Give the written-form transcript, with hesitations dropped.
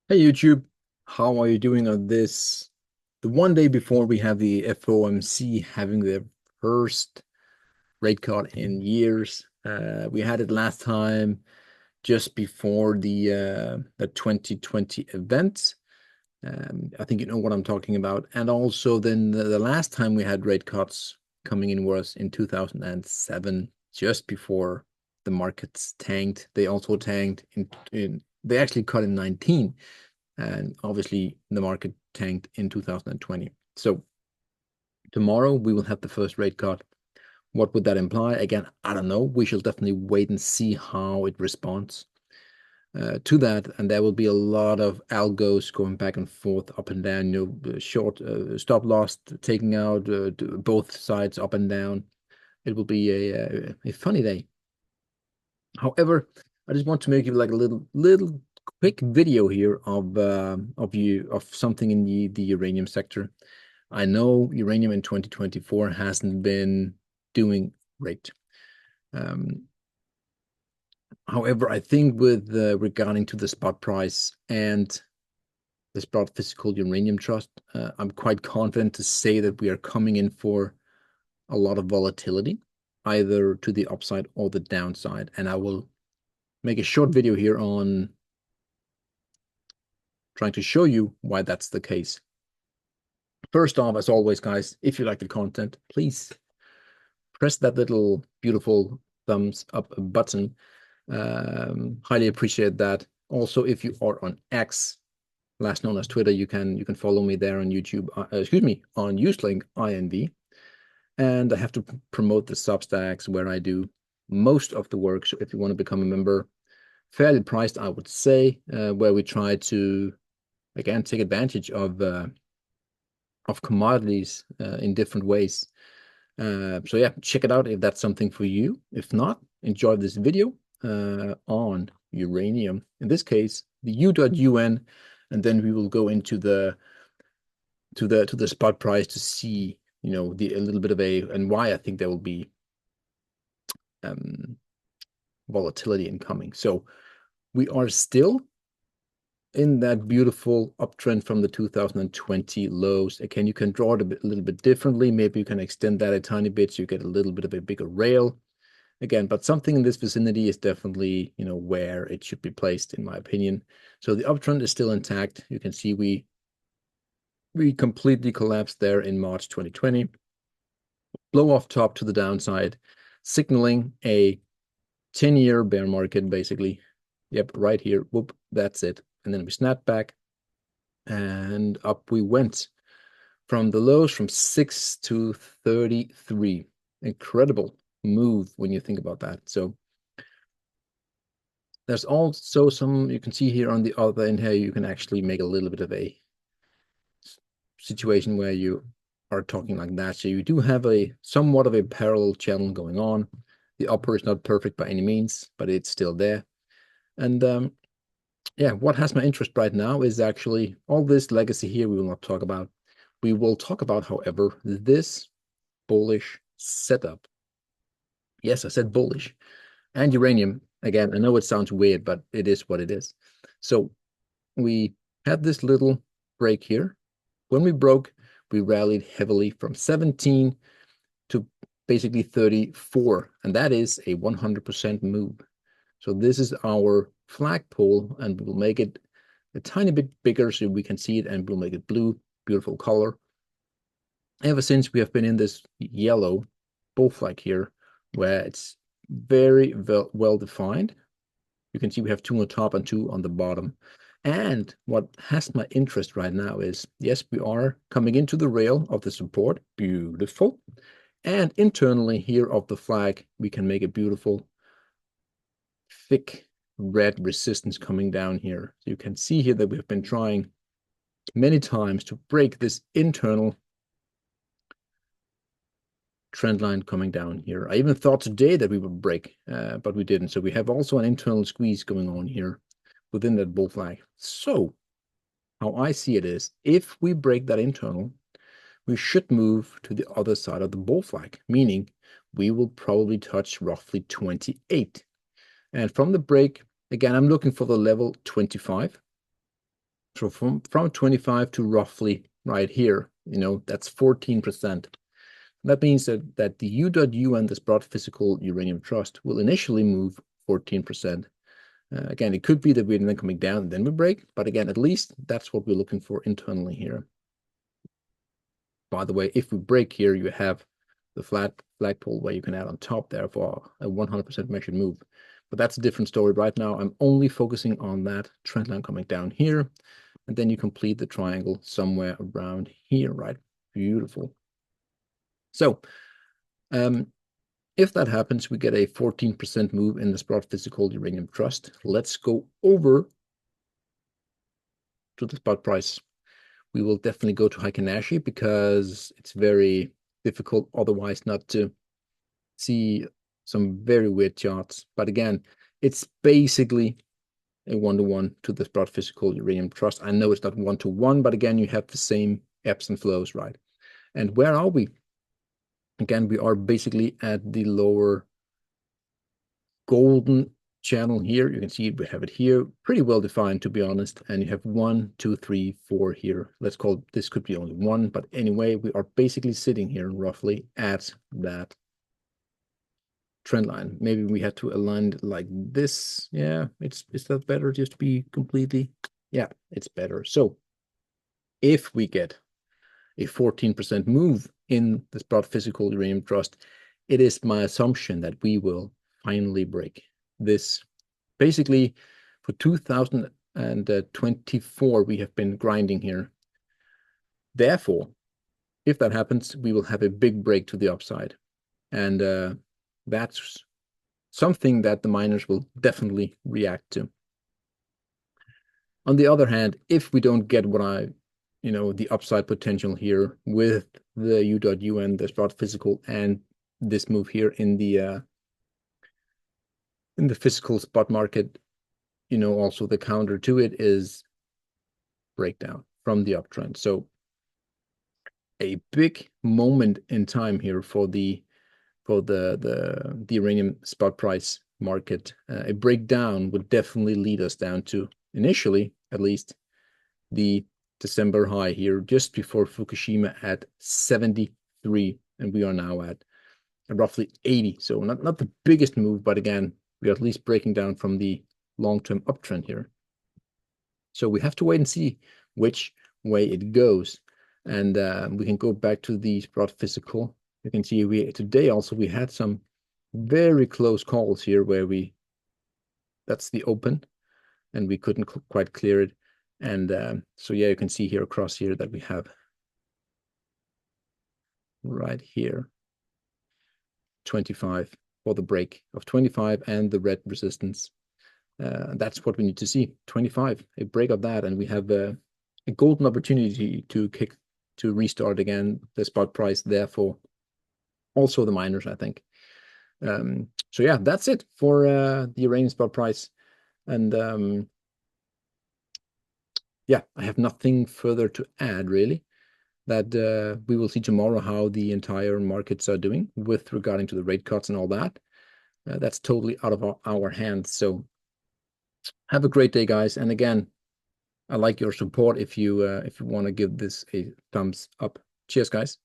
Hey YouTube, how are you doing on this? The one day before we have the FOMC having their first rate cut in years. We had it last time just before the 2020 event. I think you know what I'm talking about. And also then the last time we had rate cuts coming in was in 2007, just before the markets tanked. They also tanked in they actually cut in 19, and obviously the market tanked in 2020. So tomorrow we will have the first rate cut. What would that imply? Again, I don't know. We shall definitely wait and see how it responds to that, and there will be a lot of algos going back and forth, up and down. Short stop loss taking out both sides up and down. It will be a funny day. However, I just want to make you like a little quick video here of something in the uranium sector. I know uranium in 2024 hasn't been doing great. Um, However, I think with regarding to the spot price and the spot physical uranium trust, I'm quite confident to say that we are coming in for a lot of volatility, either to the upside or the downside. And I will make a short video here on trying to show you why that's the case. First off, as always, guys, if you like the content, please press that little beautiful thumbs up button. Highly appreciate that. Also, if you are on X, last known as Twitter, you can follow me there on YouTube. Excuse me, on Uselink INV. And I have to promote the Substacks where I do most of the work. So if you want to become a member, fairly priced, I would say, where we try to again take advantage of commodities in different ways. So yeah, check it out if that's something for you. If not, enjoy this video on uranium. In this case, the U.UN, and then we will go into the spot price to see, the a little bit of and why I think there will be um, volatility incoming. So we are still in that beautiful uptrend from the 2020 lows. Again, you can draw it a little bit differently. Maybe you can extend that a tiny bit so you get a little bit of a bigger rail. Again, but something in this vicinity is definitely, where it should be placed, in my opinion. So the uptrend is still intact. You can see we completely collapsed there in March 2020. Blow off top to the downside, signaling a 10-year bear market, basically. Yep, right here. Whoop, that's it. And then we snapped back and up we went from the lows from 6 to 33. Incredible move when you think about that. So there's also some, you can see here on the other end here, you can actually make a little bit of a situation where you are talking like that. So you do have a somewhat of a parallel channel going on. The upper is not perfect by any means, but it's still there. And yeah, what has my interest right now is actually all this legacy here we will not talk about. We will talk about, however, this bullish setup. Yes, I said bullish. And uranium. Again, I know it sounds weird, but it is what it is. So we had this little break here. When we broke, we rallied heavily from 17 to basically 34, and that is a 100% move. So this is our flagpole, and we'll make it a tiny bit bigger so we can see it, and we'll make it blue, beautiful color. Ever since we have been in this yellow bull flag here, where it's very well defined. You can see we have two on top and two on the bottom. And what has my interest right now is, yes, we are coming into the rail of the support. Beautiful. And internally here of the flag, we can make a beautiful, thick red resistance coming down here. So you can see here that we've been trying many times to break this internal trend line coming down here. I even thought today that we would break, but we didn't. So we have also an internal squeeze going on here within that bull flag. So how I see it is, if we break that internal, we should move to the other side of the bull flag, meaning we will probably touch roughly 28. And from the break, again, I'm looking for the level 25. So from 25 to roughly right here, that's 14%. That means that the U.UN, this broad physical uranium trust, will initially move 14%. Again, it could be that we're then coming down and then we break, but again, at least that's what we're looking for internally here. By the way, if we break here, you have the flagpole where you can add on top there for a 100% measured move. But that's a different story right now. I'm only focusing on that trend line coming down here, and then you complete the triangle somewhere around here, right? Beautiful. So if that happens, we get a 14% move in the spot physical uranium trust. Let's go over to the spot price. We will definitely go to Heikin-Ashi because it's very difficult otherwise not to see some very weird charts. But again, it's basically a 1-to-1 to the spot physical uranium trust. I know it's not 1-to-1, but again, you have the same ebbs and flows, right? And where are we? Again, we are basically at the lower golden channel here. You can see we have it here, pretty well defined, to be honest. And you have 1, 2, 3, 4 here. Let's call this could be only 1, but anyway, we are basically sitting here roughly at that trend line. Maybe we had to align it like this. Yeah, is that better just to be completely? Yeah, it's better. So if we get a 14% move in the spot physical uranium trust, it is my assumption that we will finally break this. Basically, for 2024, we have been grinding here. Therefore, if that happens, we will have a big break to the upside. And that's something that the miners will definitely react to. On the other hand, if we don't get the upside potential here with the U.UN, the spot physical, and this move here in the physical spot market, also the counter to it is breakdown from the uptrend. So a big moment in time here for the uranium spot price market. A breakdown would definitely lead us down to, initially at least, the December high here just before Fukushima at 73, and we are now at roughly 80. So not the biggest move, but again, we are at least breaking down from the long-term uptrend here. So we have to wait and see which way it goes. And we can go back to the spot physical. You can see today also we had some very close calls here where that's the open, and we couldn't quite clear it. And so yeah, you can see here across here that we have right here 25 for the break of 25 and the red resistance. That's what we need to see, 25, a break of that, and we have a golden opportunity to restart again the spot price, therefore also the miners, I think. So yeah, that's it for the uranium spot price. And yeah, I have nothing further to add, really. That we will see tomorrow how the entire markets are doing with regarding to the rate cuts and all that. That's totally out of our hands. So have a great day, guys. And again, I like your support if you want to give this a thumbs up. Cheers, guys.